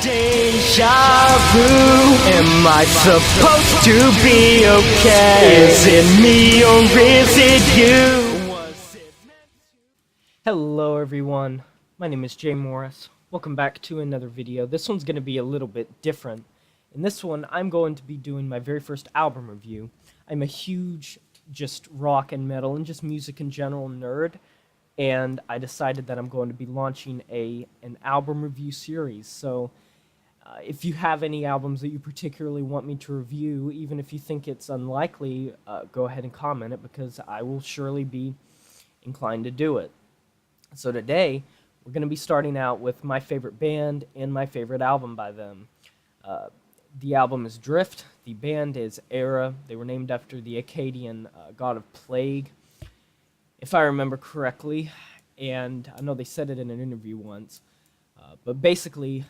Deja vu, am I supposed to be okay? Is it me or is it you? Hello everyone, my name is Jay Morris. Welcome back to another video. This one's going to be a little bit different. In this one, I'm going to be doing my very first album review. I'm a huge just rock and metal and just music in general nerd, and I decided that I'm going to be launching an album review series. So if you have any albums that you particularly want me to review, even if you think it's unlikely, go ahead and comment it, because I will surely be inclined to do it. So today, we're going to be starting out with my favorite band and my favorite album by them. The album is Drift. The band is Erra. They were named after the Akkadian god of plague, if I remember correctly, and I know they said it in an interview once. But basically,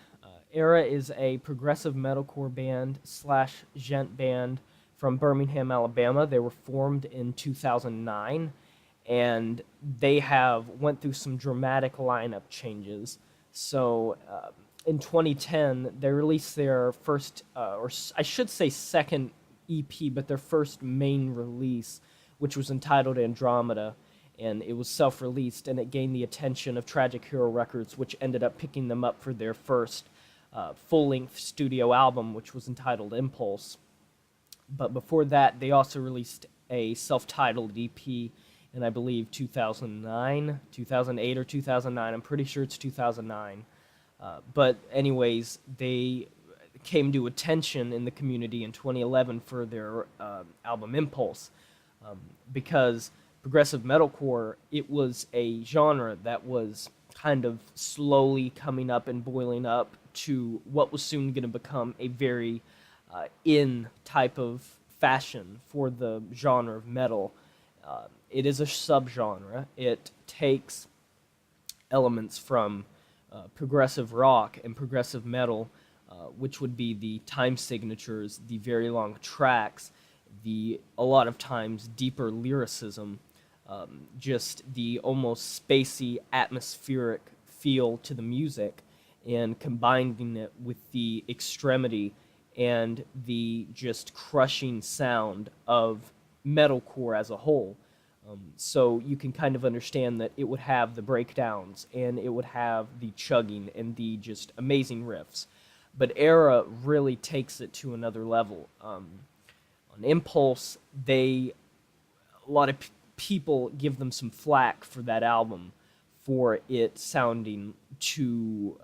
Erra is a progressive metalcore band / gent band from Birmingham, Alabama. They were formed in 2009, and they have went through some dramatic lineup changes. So in 2010, they released their first, or I should say second EP, but their first main release, which was entitled Andromeda, and it was self-released, and it gained the attention of Tragic Hero Records, which ended up picking them up for their first full-length studio album, which was entitled Impulse. But before that, they also released a self-titled EP in, I believe, 2009, 2008, or 2009. I'm pretty sure it's 2009. But anyways, they came to attention in the community in 2011 for their album Impulse, because progressive metalcore, it was a genre that was kind of slowly coming up and boiling up to what was soon going to become a very in type of fashion for the genre of metal. It is a subgenre. It takes elements from progressive rock and progressive metal, which would be the time signatures, the very long tracks, a lot of times deeper lyricism, just the almost spacey, atmospheric feel to the music, and combining it with the extremity and the just crushing sound of metalcore as a whole. So you can kind of understand that it would have the breakdowns, and it would have the chugging and the just amazing riffs. But Erra really takes it to another level. On Impulse, a lot of people give them some flack for that album, for it sounding too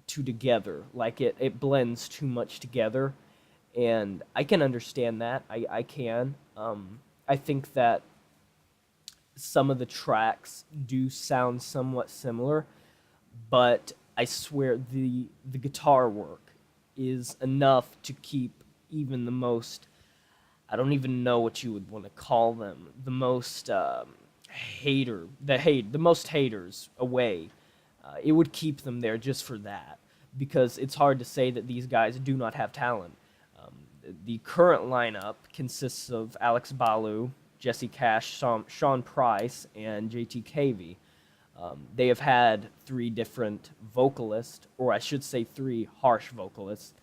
together, like it blends too much together, and I can understand that. I can. I think that some of the tracks do sound somewhat similar, but I swear the guitar work is enough to keep even the most, I don't even know what you would want to call them, the most the most haters away. It would keep them there just for that, because it's hard to say that these guys do not have talent. The current lineup consists of Alex Balu, Jesse Cash, Sean Price, and JTKv. They have had 3 different vocalists, or I should say 3 harsh vocalists.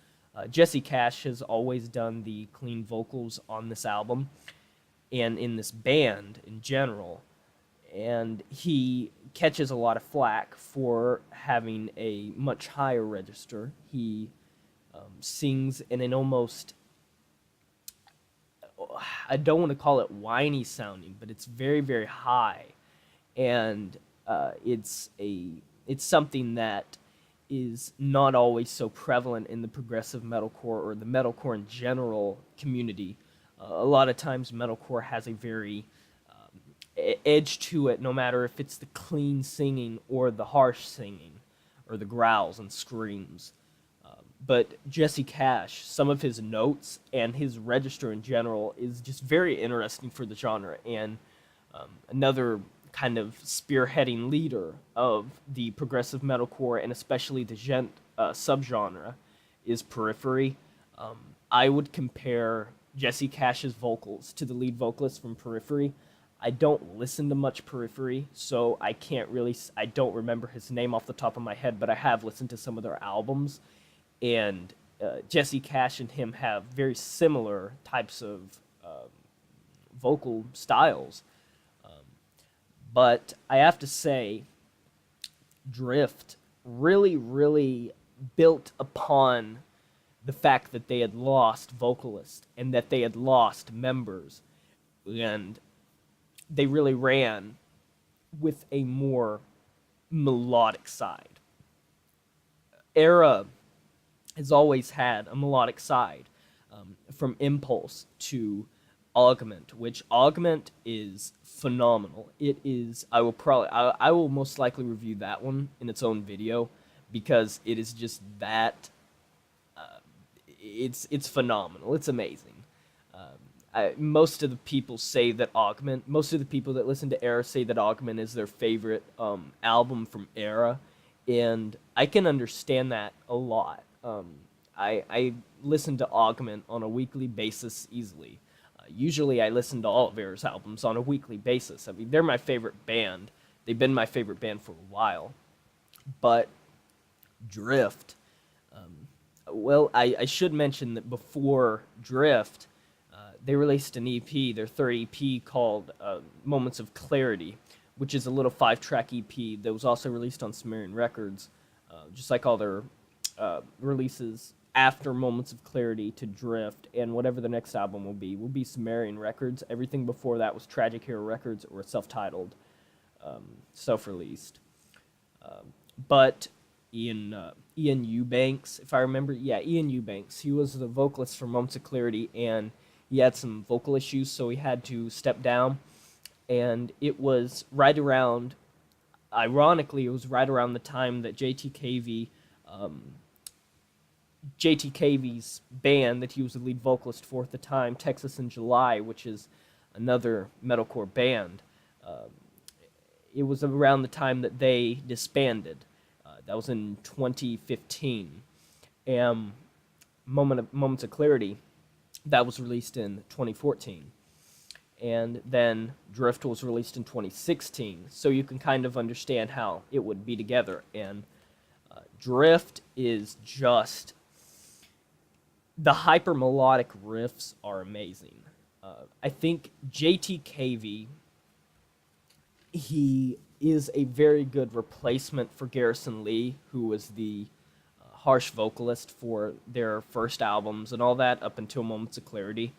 Jesse Cash has always done the clean vocals on this album and in this band in general, and he catches a lot of flack for having a much higher register. He sings in an almost, I don't want to call it whiny sounding, but it's very, very high, and it's something that is not always so prevalent in the progressive metalcore or the metalcore in general community. A lot of times metalcore has a very edge to it, no matter if it's the clean singing or the harsh singing or the growls and screams. But Jesse Cash, some of his notes and his register in general is just very interesting for the genre, and another kind of spearheading leader of the progressive metalcore, and especially the gent subgenre, is Periphery. I would compare Jesse Cash's vocals to the lead vocalist from Periphery. I don't listen to much Periphery, so I don't remember his name off the top of my head, but I have listened to some of their albums, and Jesse Cash and him have very similar types of vocal styles. But I have to say, Drift really built upon the fact that they had lost vocalists and that they had lost members, and they really ran with a more melodic side. Erra has always had a melodic side, from Impulse to Augment, which Augment is phenomenal. It is, I will most likely review that one in its own video, because it is just that, it's phenomenal. It's amazing. Most of the people say that Augment, most of the people that listen to Erra say that Augment is their favorite album from Erra, and I can understand that a lot. I listen to Augment on a weekly basis easily. Usually I listen to all of Erra's albums on a weekly basis. I mean, they're my favorite band. They've been my favorite band for a while. But Drift, well, I should mention that before Drift, they released an EP, their third EP, called Moments of Clarity, which is a little 5-track EP that was also released on Sumerian Records, just like all their releases after Moments of Clarity to Drift, and whatever the next album will be Sumerian Records. Everything before that was Tragic Hero Records or self-titled, self-released. But Ian Eubanks, if I remember, Ian Eubanks, he was the vocalist for Moments of Clarity, and he had some vocal issues, so he had to step down. And it was right around, ironically, it was right around the time that JTKv's band that he was the lead vocalist for at the time, Texas in July, which is another metalcore band, it was around the time that they disbanded. That was in 2015. And Moments of Clarity, that was released in 2014. And then Drift was released in 2016. So you can kind of understand how it would be together. And Drift is just, the hyper melodic riffs are amazing. I think JTKv, he is a very good replacement for Garrison Lee, who was the harsh vocalist for their first albums and all that up until Moments of Clarity.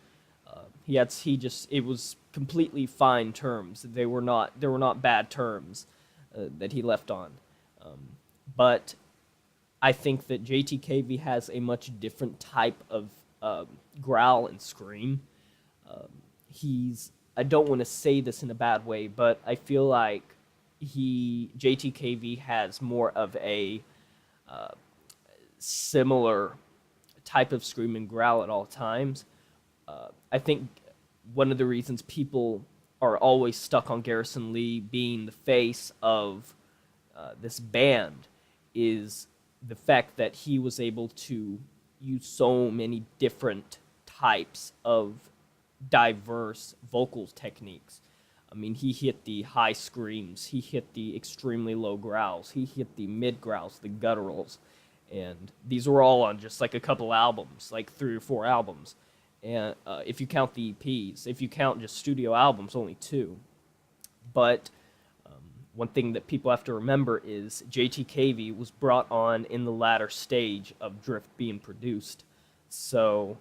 It was completely fine terms. There were not bad terms that he left on. But I think that JTKv has a much different type of growl and scream. I don't want to say this in a bad way, but I feel like JTKv has more of a similar type of scream and growl at all times. I think one of the reasons people are always stuck on Garrison Lee being the face of this band is the fact that he was able to use so many different types of diverse vocals techniques. I mean, he hit the high screams, he hit the extremely low growls, he hit the mid growls, the gutturals, and these were all on just like a couple albums, like 3 or 4 albums. And if you count the EPs, if you count just studio albums, only 2. But one thing that people have to remember is JTKv was brought on in the latter stage of Drift being produced. So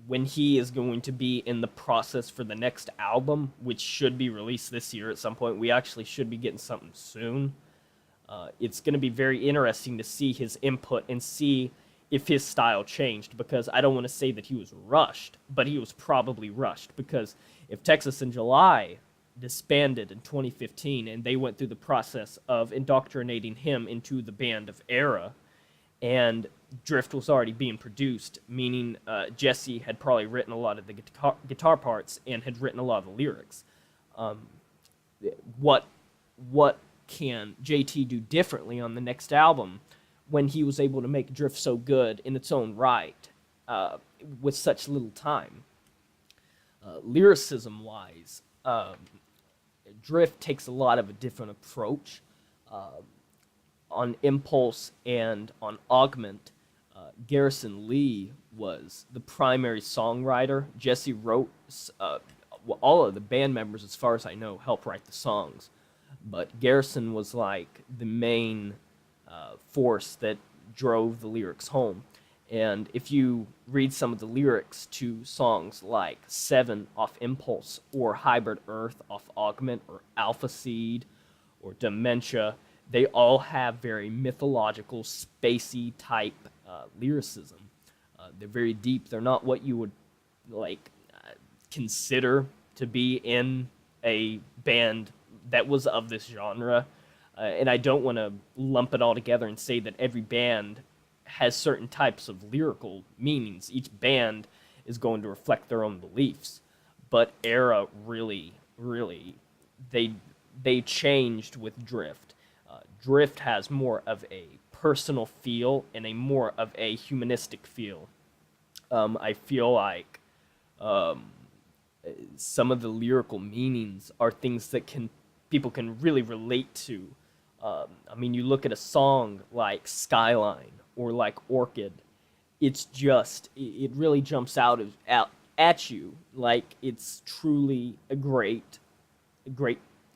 when he is going to be in the process for the next album, which should be released this year at some point, we actually should be getting something soon. It's going to be very interesting to see his input and see if his style changed, because I don't want to say that he was rushed, but he was probably rushed, because if Texas in July disbanded in 2015 and they went through the process of indoctrinating him into the band of Erra, and Drift was already being produced, meaning Jesse had probably written a lot of the guitar parts and had written a lot of the lyrics. What can JT do differently on the next album when he was able to make Drift so good in its own right with such little time? Lyricism-wise, Drift takes a lot of a different approach. on Impulse and on Augment, Garrison Lee was the primary songwriter. Jesse wrote, all of the band members, as far as I know, helped write the songs. But Garrison was like the main force that drove the lyrics home. And if you read some of the lyrics to songs like Seven off Impulse, or Hybrid Earth off Augment, or Alpha Seed, or Dementia, they all have very mythological, spacey type lyricism. They're very deep. They're not what you would consider to be in a band that was of this genre. And I don't want to lump it all together and say that every band has certain types of lyrical meanings. Each band is going to reflect their own beliefs. But Erra really, they changed with Drift. Drift has more of a personal feel and a more of a humanistic feel. I feel like some of the lyrical meanings are things that people can really relate to. I mean, you look at a song like Skyline or like Orchid, it's just, it really jumps out at you like it's truly a great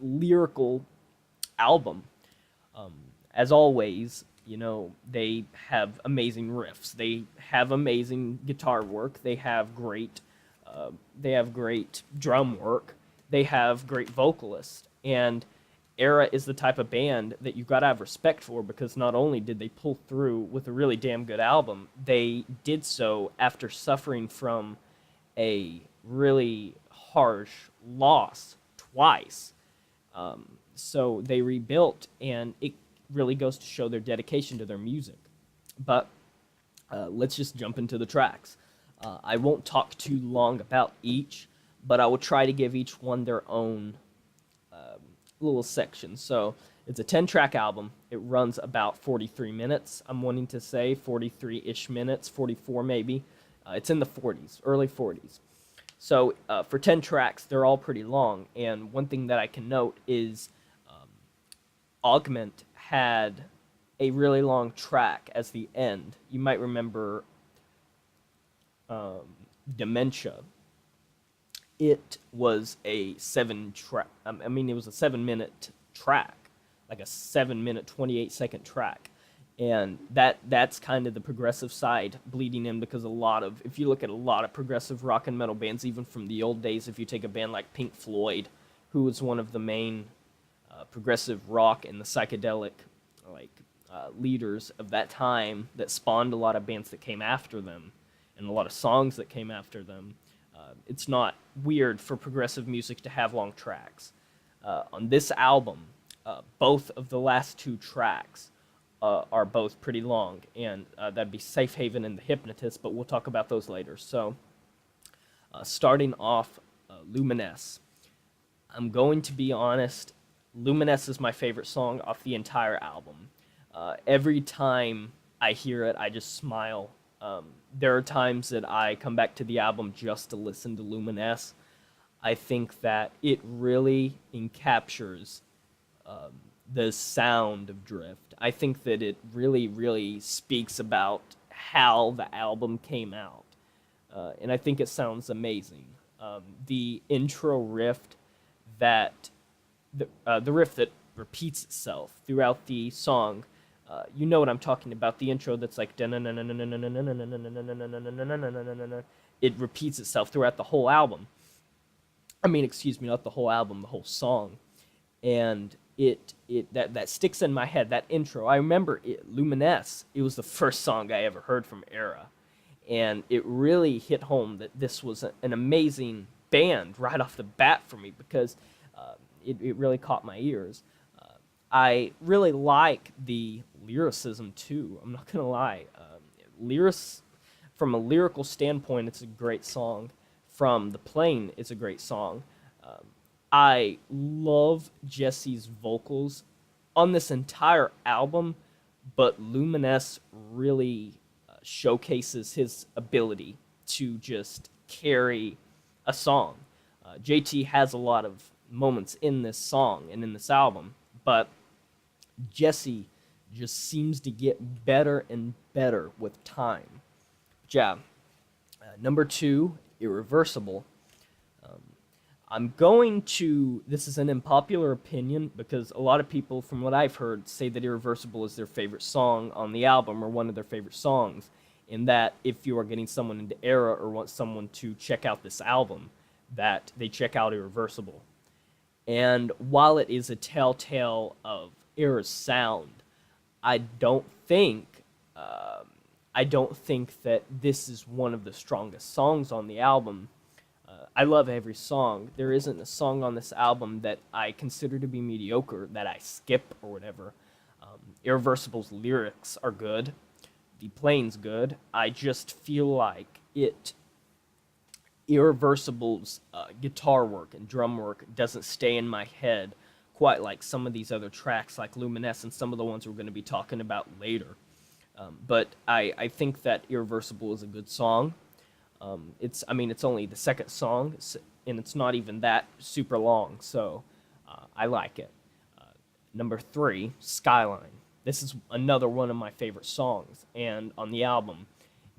lyrical album. As always, they have amazing riffs. They have amazing guitar work. They have great drum work. They have great vocalists. And Erra is the type of band that you've got to have respect for, because not only did they pull through with a really damn good album, they did so after suffering from a really harsh loss twice. So they rebuilt, and it really goes to show their dedication to their music. But let's just jump into the tracks. I won't talk too long about each, but I will try to give each one their own little section. So it's a 10-track album. It runs about 43 minutes. I'm wanting to say 43-ish minutes, 44 maybe. It's in the 40s, early 40s. So for 10 tracks, they're all pretty long. And one thing that I can note is Augment had a really long track as the end. You might remember Dementia. It was a 7-minute track, like a 7-minute, 28-second track. And that's kind of the progressive side bleeding in, because if you look at a lot of progressive rock and metal bands, even from the old days, if you take a band like Pink Floyd, who was one of the main progressive rock and the psychedelic leaders of that time, that spawned a lot of bands that came after them and a lot of songs that came after them. It's not weird for progressive music to have long tracks. On this album, both of the last two tracks are both pretty long, and that'd be Safe Haven and The Hypnotist, but we'll talk about those later. So, starting off, Luminess. I'm going to be honest, Luminess is my favorite song off the entire album. Every time I hear it, I just smile. There are times that I come back to the album just to listen to Luminess. I think that it really encaptures the sound of Drift. I think that it really speaks about how the album came out. And I think it sounds amazing. The intro riff the riff that repeats itself throughout the song, you know what I'm talking about, the intro that's like, it repeats itself throughout the whole album. I mean, excuse me, not the whole album, the whole song. And that sticks in my head, that intro. I remember Luminess, it was the first song I ever heard from Erra. And it really hit home that this was an amazing band right off the bat for me, because it really caught my ears. I really like the lyricism too. I'm not gonna lie. From a lyrical standpoint, it's a great song. From the playing, it's a great song. I love Jesse's vocals on this entire album, but Luminess really showcases his ability to just carry a song. JT has a lot of moments in this song and in this album, but Jesse just seems to get better and better with time. But yeah, number 2, Irreversible. I'm going to, this is an unpopular opinion because a lot of people, from what I've heard, say that Irreversible is their favorite song on the album or one of their favorite songs, and that if you are getting someone into Erra or want someone to check out this album, that they check out Irreversible. And while it is a telltale of Erra's sound, I don't think that this is one of the strongest songs on the album. I love every song. There isn't a song on this album that I consider to be mediocre, that I skip or whatever. Irreversible's lyrics are good. The playing's good. I just feel like Irreversible's guitar work and drum work doesn't stay in my head quite like some of these other tracks like Luminess and some of the ones we're going to be talking about later. But I think that Irreversible is a good song. It's only the second song, and it's not even that super long, so I like it. Number 3, Skyline. This is another one of my favorite songs and on the album,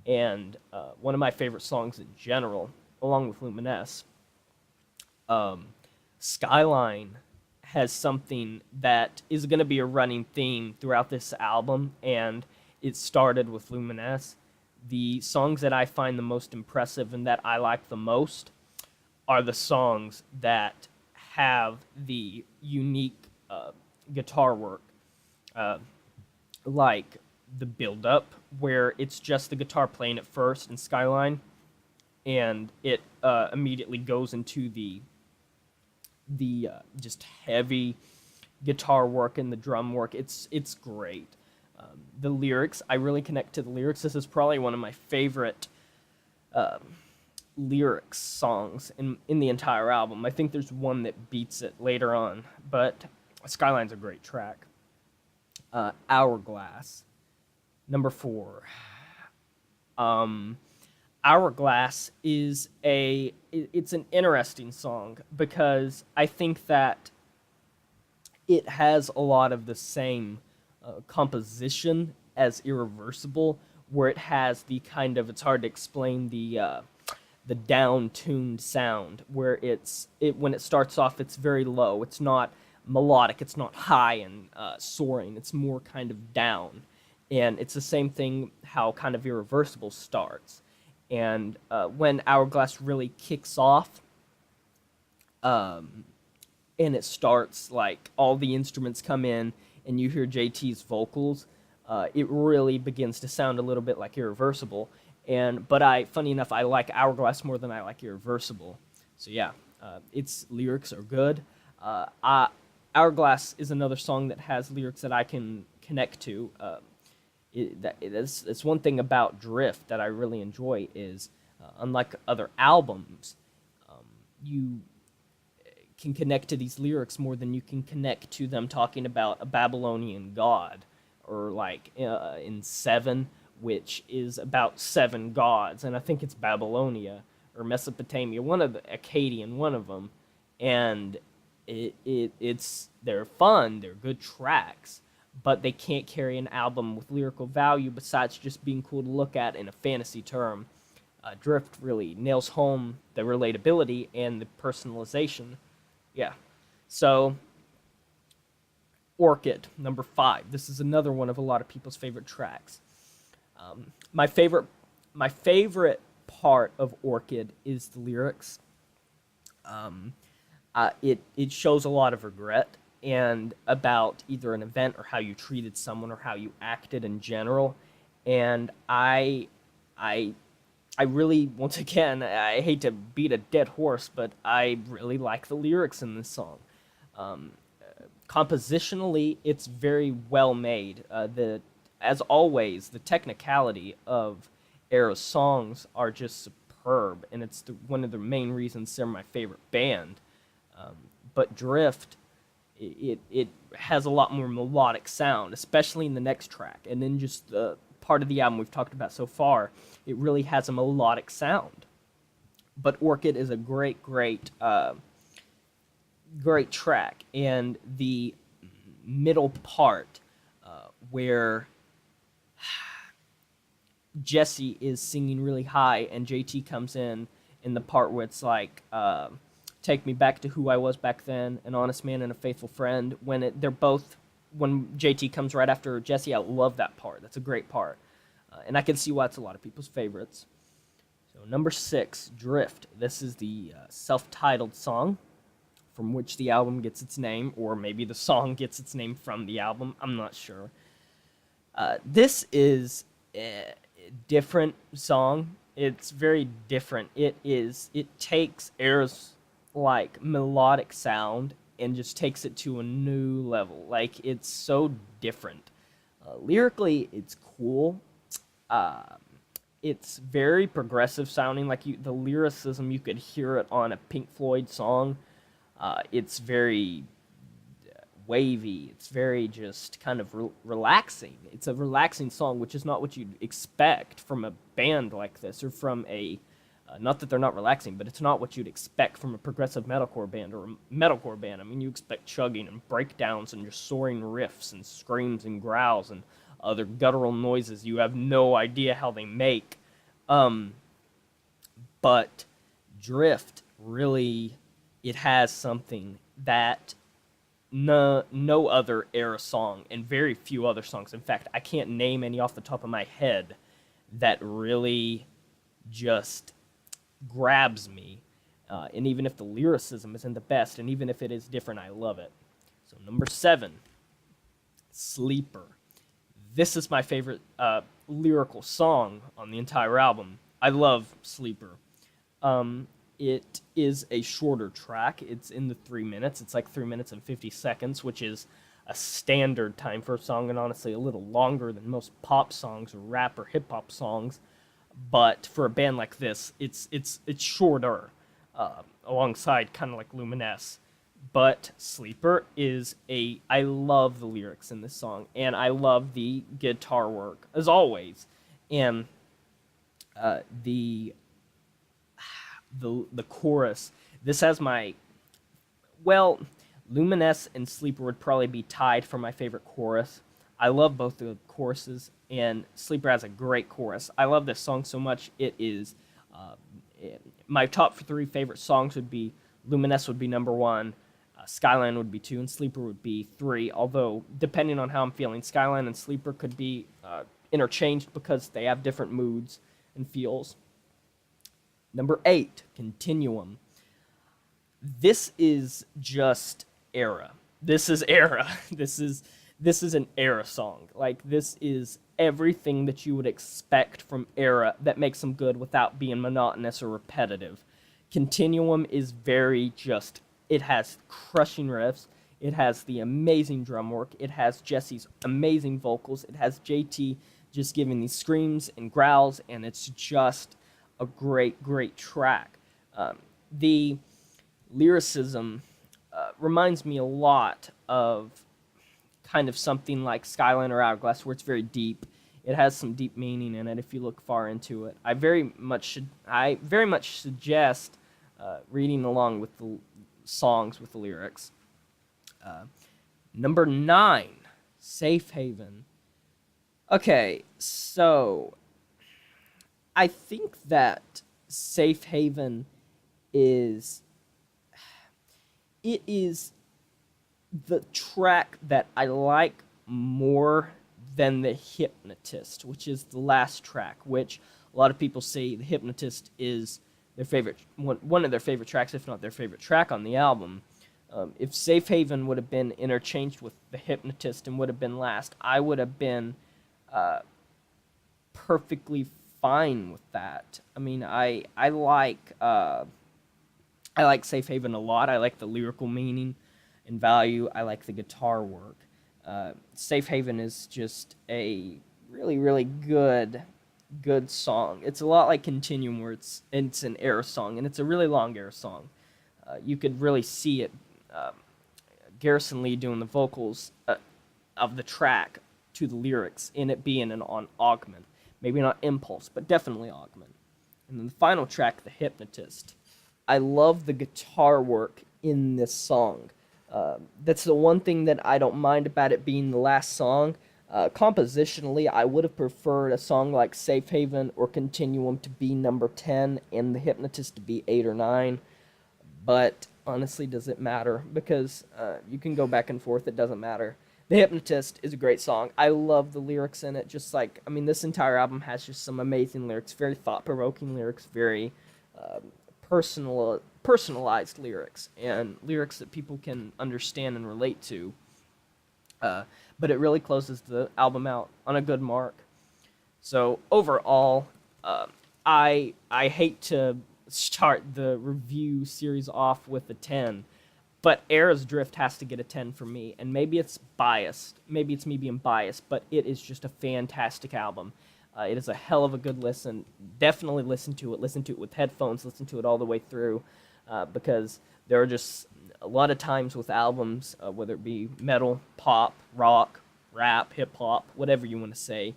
and one of my favorite songs in general, along with Luminess. Skyline has something that is going to be a running theme throughout this album, and it started with Luminess. The songs that I find the most impressive and that I like the most are the songs that have the unique guitar work, like the build-up, where it's just the guitar playing at first in Skyline, and it immediately goes into the just heavy guitar work and the drum work. It's great. The lyrics, I really connect to the lyrics. This is probably one of my favorite lyrics songs in the entire album. I think there's one that beats it later on, but Skyline's a great track. Hourglass, number 4. Hourglass is it's an interesting song because I think that it has a lot of the same composition as Irreversible, where it has the kind of, it's hard to explain, the down-tuned sound, where when it starts off, it's very low. It's not melodic. It's not high and soaring. It's more kind of down. And it's the same thing how kind of Irreversible starts. And when Hourglass really kicks off, and it starts, like, all the instruments come in, and you hear JT's vocals, it really begins to sound a little bit like Irreversible. But funny enough, I like Hourglass more than I like Irreversible. So yeah, its lyrics are good. Hourglass is another song that has lyrics that I can connect to. It's one thing about Drift that I really enjoy is, unlike other albums, you can connect to these lyrics more than you can connect to them talking about a Babylonian god, or like in 7, which is about 7 gods, and I think it's Babylonia or Mesopotamia, one of the Akkadian, one of them, and they're fun, they're good tracks, but they can't carry an album with lyrical value besides just being cool to look at in a fantasy term. Drift really nails home the relatability and the personalization. Yeah. So, Orchid, number 5. This is another one of a lot of people's favorite tracks. My favorite part of Orchid is the lyrics. It shows a lot of regret and about either an event or how you treated someone or how you acted in general. And I really, once again, I hate to beat a dead horse, but I really like the lyrics in this song. Compositionally, it's very well made. As always, the technicality of Erra's songs are just superb, and it's one of the main reasons they're my favorite band. But Drift, it has a lot more melodic sound, especially in the next track, and then just the part of the album we've talked about so far, it really has a melodic sound. But Orchid is a great track, and the middle part, where Jesse is singing really high and JT comes in the part where it's like, take me back to who I was back then, an honest man and a faithful friend. When JT comes right after Jesse, I love that part. That's a great part. And I can see why it's a lot of people's favorites. So number 6, Drift. This is the self-titled song from which the album gets its name, or maybe the song gets its name from the album. I'm not sure. This is a different song. It's very different. It takes Erra's like melodic sound and just takes it to a new level. Like, it's so different. Lyrically, it's cool. It's very progressive sounding. Like, the lyricism, you could hear it on a Pink Floyd song. It's very wavy. It's very just kind of relaxing. It's a relaxing song, which is not what you'd expect from a band like this, or from a not that they're not relaxing, but it's not what you'd expect from a progressive metalcore band or a metalcore band. I mean, you expect chugging and breakdowns and just soaring riffs and screams and growls and other guttural noises you have no idea how they make. But Drift really, it has something that no other Erra song, and very few other songs. In fact, I can't name any off the top of my head that really just grabs me. And even if the lyricism isn't the best, and even if it is different, I love it. So number 7, Sleeper. This is my favorite lyrical song on the entire album. I love Sleeper. It is a shorter track. It's in the 3 minutes. It's like 3 minutes and 50 seconds, which is a standard time for a song, and honestly a little longer than most pop songs or rap or hip-hop songs. But for a band like this, it's shorter, alongside kind of like Luminess. But Sleeper is I love the lyrics in this song, and I love the guitar work, as always. And the chorus, this has Luminess and Sleeper would probably be tied for my favorite chorus. I love both the choruses, and Sleeper has a great chorus. I love this song so much. It is my top 3 favorite songs would be Luminess would be number 1, Skyline would be 2, and Sleeper would be 3. Although, depending on how I'm feeling, Skyline and Sleeper could be interchanged because they have different moods and feels. Number 8, Continuum. This is just Erra. This is Erra. This is an Erra song. Like, this is everything that you would expect from Erra that makes them good without being monotonous or repetitive. Continuum is very just, it has crushing riffs, it has the amazing drum work, it has Jesse's amazing vocals, it has JT just giving these screams and growls, and it's just a great, great track. The lyricism reminds me a lot of kind of something like Skyline or Hourglass, where it's very deep. It has some deep meaning in it if you look far into it. I very much suggest reading along with the songs with the lyrics. Number 9, Safe Haven. Okay, so I think that Safe Haven is the track that I like more than the Hypnotist, which is the last track, which a lot of people say the Hypnotist is their favorite, one of their favorite tracks, if not their favorite track on the album. If Safe Haven would have been interchanged with the Hypnotist and would have been last, I would have been perfectly fine with that. I mean, I like Safe Haven a lot. I like the lyrical meaning and value. I like the guitar work. Safe Haven is just a really, really good song. It's a lot like Continuum, where it's an Erra song, and it's a really long Erra song. You could really see it, Garrison Lee doing the vocals of the track to the lyrics, in it being on Augment. Maybe not Impulse, but definitely Augment. And then the final track, The Hypnotist. I love the guitar work in this song. That's the one thing that I don't mind about it being the last song. Compositionally, I would have preferred a song like Safe Haven or Continuum to be number 10 and The Hypnotist to be 8 or 9. But honestly, does it matter? Because you can go back and forth, it doesn't matter. The Hypnotist is a great song. I love the lyrics in it. Just like, I mean, this entire album has just some amazing lyrics, very thought-provoking lyrics, very personalized lyrics, and lyrics that people can understand and relate to. But it really closes the album out on a good mark. So overall, I hate to start the review series off with a 10, but Erra's Drift has to get a 10 for me. And maybe it's biased, maybe it's me being biased, but it is just a fantastic album. It is a hell of a good listen. Definitely listen to it. Listen to it with headphones. Listen to it all the way through, because there are just a lot of times with albums, whether it be metal, pop, rock, rap, hip-hop, whatever you want to say,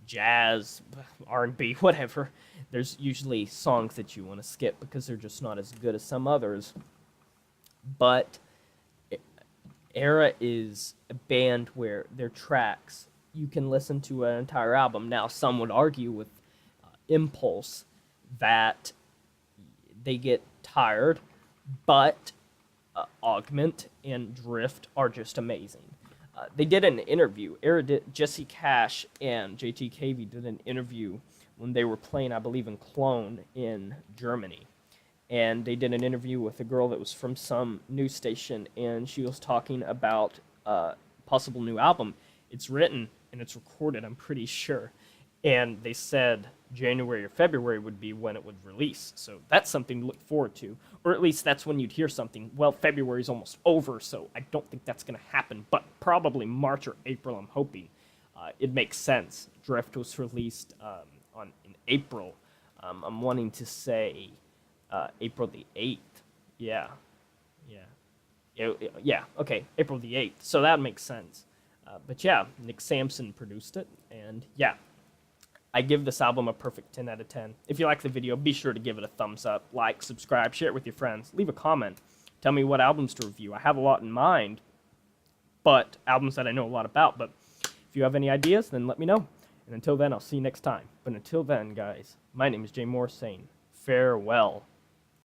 jazz, R&B, whatever, there's usually songs that you want to skip because they're just not as good as some others. But Erra is a band where their tracks, you can listen to an entire album. Now, some would argue with Impulse that they get tired, but Augment and Drift are just amazing. They did an interview. Jesse Cash and JTKv did an interview when they were playing, I believe, in Cologne in Germany. And they did an interview with a girl that was from some news station, and she was talking about a possible new album. It's written and it's recorded, I'm pretty sure. And they said January or February would be when it would release. So that's something to look forward to. Or at least that's when you'd hear something. Well, February's almost over, so I don't think that's going to happen. But probably March or April, I'm hoping. It makes sense. Drift was released in April. I'm wanting to say April the 8th. Yeah, okay, April the 8th. So that makes sense. But yeah, Nick Sampson produced it, and yeah, I give this album a perfect 10 out of 10. If you like the video, be sure to give it a thumbs up, like, subscribe, share it with your friends, leave a comment, tell me what albums to review. I have a lot in mind, but albums that I know a lot about, but if you have any ideas, then let me know. And until then, I'll see you next time. But until then, guys, my name is Jay Moore saying farewell.